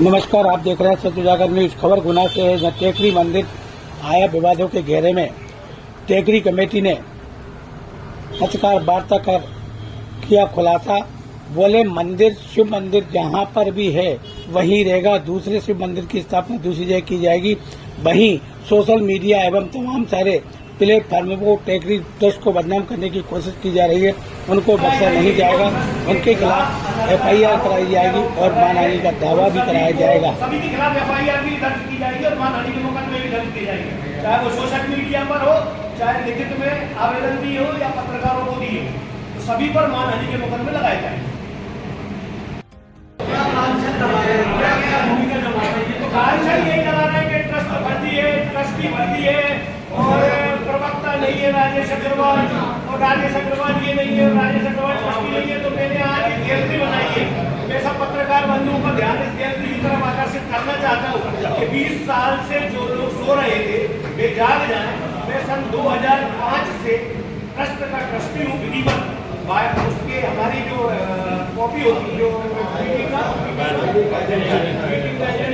नमस्कार, आप देख रहे हैं सच उजागर न्यूज। खबर गुना से है, जहाँ टेकरी मंदिर आया विवादों के घेरे में। टेकरी कमेटी ने पत्रकार वार्ता कर किया खुलासा। बोले मंदिर शिव मंदिर जहां पर भी है वहीं रहेगा, दूसरे शिव मंदिर की स्थापना दूसरी जगह की जाएगी। वहीं सोशल मीडिया एवं तमाम सारे प्लेटफार्मों को टेकरी ट्रस्ट को बदनाम करने की कोशिश की जा रही है, उनको बख्शा नहीं जाएगा। उनके खिलाफ FIR कराई जाएगी और मानहानि का दावा भी कराया जाएगा। सभी के खिलाफ FIR भी दर्ज की जाएगी और मानहानि के मुकदमे भी दर्ज किए जाएंगे, चाहे वो सोशल मीडिया पर हो, चाहे लिखित में आवेदन दिए हो या पत्रकारों को दिए हो, तो सभी पर मानहानि के मुकदमे लगाए जाएंगे। यही लगा रहे हैं कि ट्रस्ट भर्ती है, ट्रस्टी भर्ती है और प्रवक्ता नहीं है राजेश अग्रवाल, और राजेश अग्रवाल ये नहीं है, राजेश अग्रवाल ट्रस्टी नहीं है। तो मैंने आज एक गैलरी बनाई है। मैं सब पत्रकार बंधुओं का ध्यान इस गैलरी की तरफ आकर्षित करना चाहता हूँ कि 20 साल से जो लोग सो रहे थे वे जाग जाए। मैं सन 2005 से ट्रस्ट का ट्रस्टी हूँ विधिवत। उसके हमारी जो कॉपी होती है, जो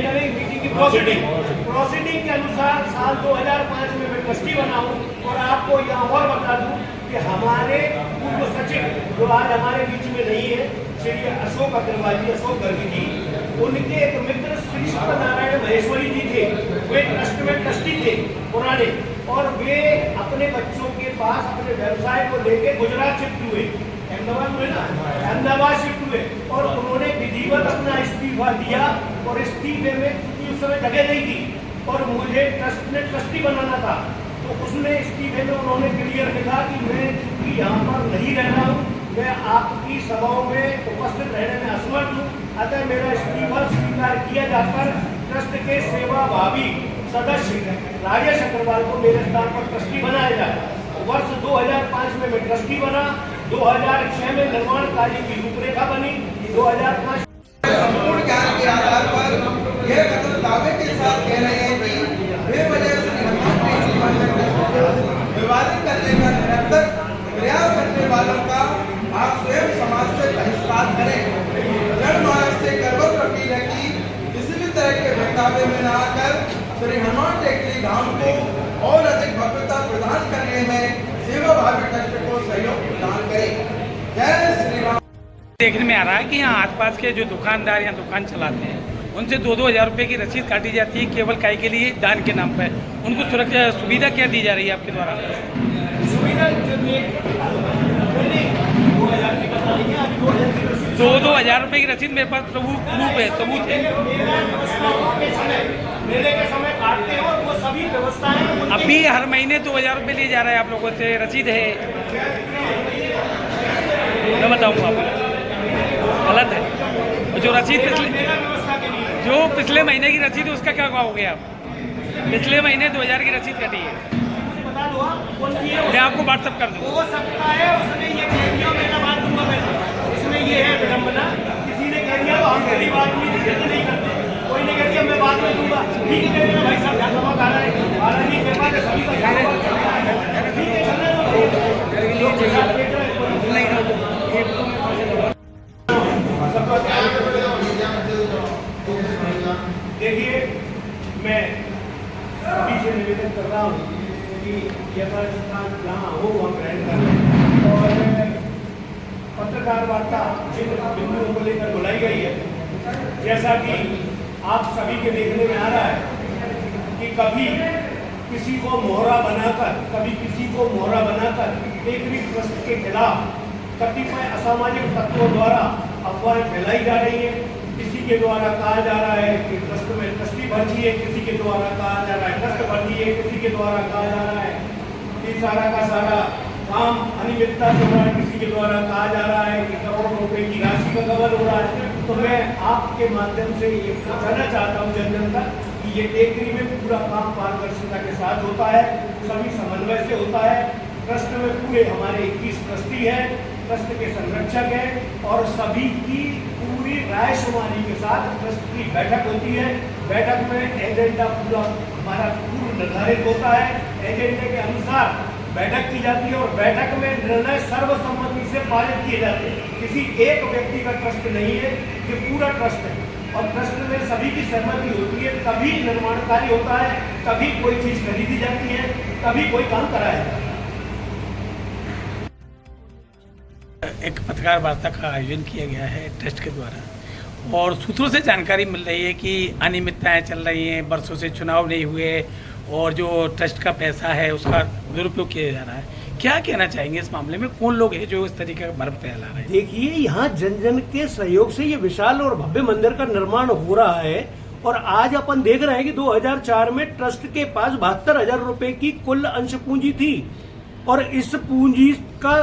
मीटिंग की प्रोसीडिंग के अनुसार साल 2005 में मैं ट्रस्टी बना हूँ। और आपको यहाँ और बता दूँ कि हमारे पूर्व सचिव जो आज हमारे बीच में नहीं है, श्री अशोक अग्रवाल जी, अशोक गर्ग जी, उनके एक मित्र श्री सत्यनारायण महेश्वरी जी थे। वे ट्रस्ट में ट्रस्टी थे पुराने, और वे अपने बच्चों के पास अपने व्यवसाय को लेकर गुजरात शिफ्ट हुए, अहमदाबाद शिफ्ट हुए, और उन्होंने विधिवत अपना इस्तीफा दिया। और इस्तीफे में उस समय जगह नहीं थी और मुझे ट्रस्ट में ट्रस्टी बनाना था, तो उसमें इस्तीफे में उन्होंने क्लियर लिखा कि मैं चूंकि यहाँ पर नहीं रह रहा हूँ, मैं आपकी सभाओं में उपस्थित रहने में असमर्थ हूँ, अतः मेरा इस्तीफा स्वीकार किया जाकर ट्रस्ट के सेवाभावी सदस्य राजेश अग्रवाल को मेरे स्थान पर ट्रस्टी बनाया जाए। वर्ष 2005 में मैं ट्रस्टी बना। 2006 में निर्माण कार्य की रूपरेखा बनी। 2005 संपूर्ण ज्ञान के आधार पर यह कथन दावे के साथ कह रहे हैं कि बेवजह श्री हनुमान टेकरी मंदिर विवादित करने का निरंतर प्रयास करने वालों का आप स्वयं समाज से बहिष्कार करें। जनमानस से करवत अपील है कि किसी भी तरह के बहकावे में न आकर श्री हनुमान टेकरी धाम को और अधिक भव्यता प्रदान करने में सेवाभावी ट्रस्ट को सहयोग प्रदान करें। जय श्री राम। देखने में आ रहा है कि यहाँ आसपास के जो दुकानदार यहाँ दुकान चलाते हैं उनसे 2-2 हज़ार रुपये की रसीद काटी जाती है केवल काय के लिए, दान के नाम पर। उनको सुरक्षा सुविधा क्या दी जा रही है आपके द्वारा? सुविधा 2-2 हज़ार रुपये की रसीद मेरे पास प्रूफ है, सबूत है। मेले के समय काटते हैं और वो सभी व्यवस्थाएं अभी हर महीने 2 हज़ार रुपये लिए जा रहा है आप लोगों से, रसीद है। मैं बताऊँगा आपको, गलत है। और जो रसीद पिछले महीने की रसीद है उसका क्या हो गया? पिछले महीने 2000 की रसीद कटी है, बता दो। मैं आपको व्हाट्सअप कर दूँ। हो सकता है उसने ये कह दिया, मैं ना बात दूंगा। मैं इसमें ये है विडम्बना, किसी ने कह दिया तो हम गरीब आदमी नहीं करते। कोई ने कह दिया मैं बात में दूंगा, ठीक है मेरा भाई साहब ध्यान रखा रहा है, हालांकि कृपा से सभी का ध्यान रखा, ठीक है चलने देखिए, मैं अभी से निवेदन कर रहा हूँ कि यथास्थान जहाँ हो वहाँ ग्रहण करें। और पत्रकार वार्ता जिन बिंदुओं को लेकर बुलाई गई है, जैसा कि आप सभी के देखने में आ रहा है कि कभी किसी को मोहरा बनाकर, कभी किसी को मोहरा बनाकर टेकरी ट्रस्ट के खिलाफ कतिपय असामाजिक तत्वों द्वारा अफवाहें फैलाई जा रही है। किसी के द्वारा कहा जा रहा है कि ट्रस्ट में ट्रस्टी भर्ती है, किसी के द्वारा कहा जा रहा है ट्रस्ट भर्ती है, किसी के द्वारा कहा जा रहा है कि सारा का सारा काम अनियमितता से हो रहा है, किसी के द्वारा कहा जा रहा है कि करोड़ों रुपए की राशि का गबन हो रहा है। तो मैं आपके माध्यम से ये कहना चाहता हूँ जन तक कि ये टेकरी में पूरा काम पारदर्शिता के साथ होता है, सभी समन्वय से होता है। ट्रस्ट में पूरे हमारे 21 ट्रस्टी हैं, ट्रस्ट के संरक्षक हैं, और सभी की पूरी रायशुमारी के साथ ट्रस्ट की बैठक होती है। बैठक में एजेंडा पूरा हमारा पूर्व निर्धारित होता है, एजेंडे के अनुसार बैठक की जाती है और बैठक में निर्णय सर्वसम्मति से पारित किए जाते हैं। किसी एक व्यक्ति का ट्रस्ट नहीं है, ये पूरा ट्रस्ट है। और ट्रस्ट में सभी की सहमति होती है तभी निर्माण कार्य होता है, तभी कोई चीज खरीदी जाती है, तभी कोई काम कराया जाता है। एक पत्रकार वार्ता का आयोजन किया गया है ट्रस्ट के द्वारा और सूत्रों से जानकारी मिल रही है कि अनियमितताएं चल रही हैं, वर्षों से चुनाव नहीं हुए और जो ट्रस्ट का पैसा है उसका दुरुपयोग किया जा रहा है। क्या कहना चाहेंगे इस मामले में? कौन लोग हैं जो इस तरीके का भ्रम फैला रहे हैं? देखिए, यहाँ जन जन के सहयोग से ये विशाल और भव्य मंदिर का निर्माण हो रहा है और आज अपन देख रहे हैं कि 2004 में ट्रस्ट के पास 72,000 रुपए की कुल अंश पूंजी थी और इस पूंजी का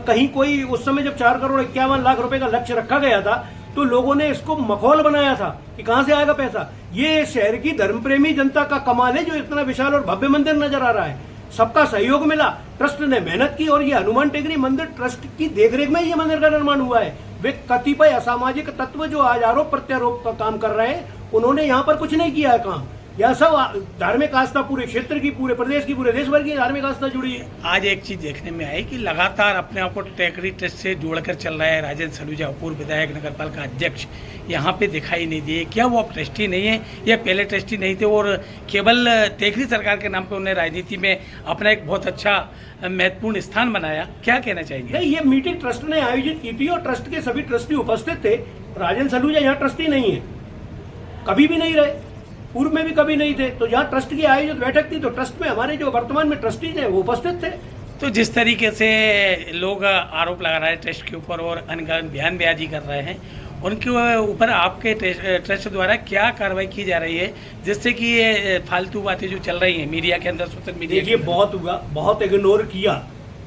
कहीं कोई उस समय जब 4 करोड़ 51 लाख रुपए का लक्ष्य रखा गया था तो लोगों ने इसको मखौल बनाया था कि कहां से आएगा पैसा। ये शहर की धर्मप्रेमी जनता का कमाल है जो इतना विशाल और भव्य मंदिर नजर आ रहा है। सबका सहयोग मिला, ट्रस्ट ने मेहनत की और ये हनुमान टेकरी मंदिर ट्रस्ट की देखरेख में ये मंदिर का निर्माण हुआ है। वे कतिपय असामाजिक तत्व जो आज आरोप प्रत्यारोप का काम कर रहे हैं उन्होंने यहाँ पर कुछ नहीं किया है काम। यह सब धार्मिक आस्था पूरे क्षेत्र की, पूरे प्रदेश की, पूरे देश भर की धार्मिक आस्था जुड़ी है। आज एक चीज देखने में आई कि लगातार अपने आप को टेकरी ट्रस्ट से जोड़कर चल रहा है राजेंद्र सलूजा, पूर्व विधायक, नगरपालिका अध्यक्ष, यहाँ पे दिखाई नहीं दिए। क्या वो अब ट्रस्टी नहीं है या पहले ट्रस्टी नहीं थे और केवल टेकरी सरकार के नाम पे उन्हें राजनीति में अपना एक बहुत अच्छा महत्वपूर्ण स्थान बनाया? क्या कहना चाहेंगे? नहीं, ये मीटिंग ट्रस्ट ने आयोजित की थी और ट्रस्ट के सभी ट्रस्टी उपस्थित थे। राजेंद्र सलूजा यहाँ ट्रस्टी नहीं है, कभी भी नहीं रहे, पूर्व में भी कभी नहीं थे। तो यहाँ ट्रस्ट की आयोजित बैठक थी तो ट्रस्ट में हमारे जो वर्तमान में ट्रस्टीज हैं वो उपस्थित थे। तो जिस तरीके से लोग आरोप लगा रहे हैं ट्रस्ट के ऊपर और बयानबाजी कर रहे हैं, उनके ऊपर आपके ट्रस्ट द्वारा क्या कार्रवाई की जा रही है जिससे कि ये फालतू बातें जो चल रही हैं मीडिया के अंदर, सोशल मीडिया? देखिए, बहुत हुआ, बहुत इग्नोर किया,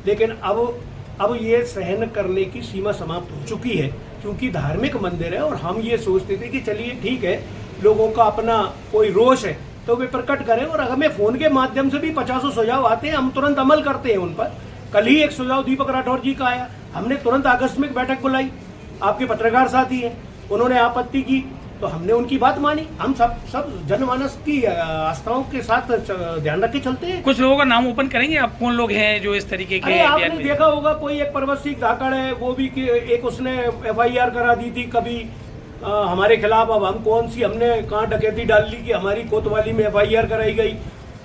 लेकिन अब ये सहन करने की सीमा समाप्त हो चुकी है क्योंकि धार्मिक मंदिर है और हम ये सोचते थे कि चलिए ठीक है, लोगों का अपना कोई रोष है तो वे प्रकट करें और हमें फोन के माध्यम से भी 50 सुझाव आते हैं, हम तुरंत अमल करते हैं उन पर। कल ही एक सुझाव दीपक राठौर जी का आया, हमने तुरंत आकस्मिक बैठक बुलाई, आपके पत्रकार साथी हैं, उन्होंने आपत्ति की तो हमने उनकी बात मानी। हम सब जनमानस की आस्थाओं के साथ ध्यान रख के चलते हैं। कुछ लोगों का नाम ओपन करेंगे आप? कौन लोग हैं जो इस तरीके के? आपने देखा होगा कोई एक पर्वत सिंह धाकड़ है, वो भी एक उसने FIR करा दी थी कभी हमारे खिलाफ। अब हम कौन सी, हमने कहाँ डकैती डाल ली कि हमारी कोतवाली में FIR कराई गई।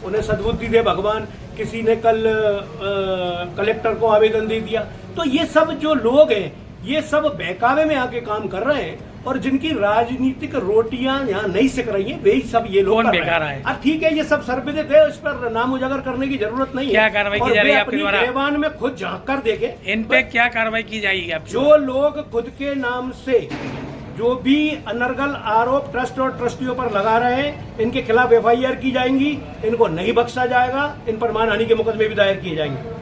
उन्हें सद्बुद्धि दे भगवान, किसी ने कल कलेक्टर को आवेदन दे दिया। तो ये सब जो लोग हैं ये सब बहकावे में आके काम कर रहे हैं और जिनकी राजनीतिक रोटियां यहाँ नहीं सिक रही हैं वे सब ये लोग बेकार है। अब ठीक है, ये सब सर्वविदित है, इस पर नाम उजागर करने की जरूरत नहीं है। क्या कार्रवाई की जा रही है आपके द्वारा? गिरबान में खुद झांक कर देखे इन पे क्या कार्रवाई की जाएगी आपके? जो लोग खुद के नाम से जो भी अनर्गल आरोप ट्रस्ट और ट्रस्टियों पर लगा रहे हैं इनके खिलाफ FIR की जाएंगी, इनको नहीं बख्शा जाएगा, इन पर मानहानि के मुकदमे भी दायर किए जाएंगे।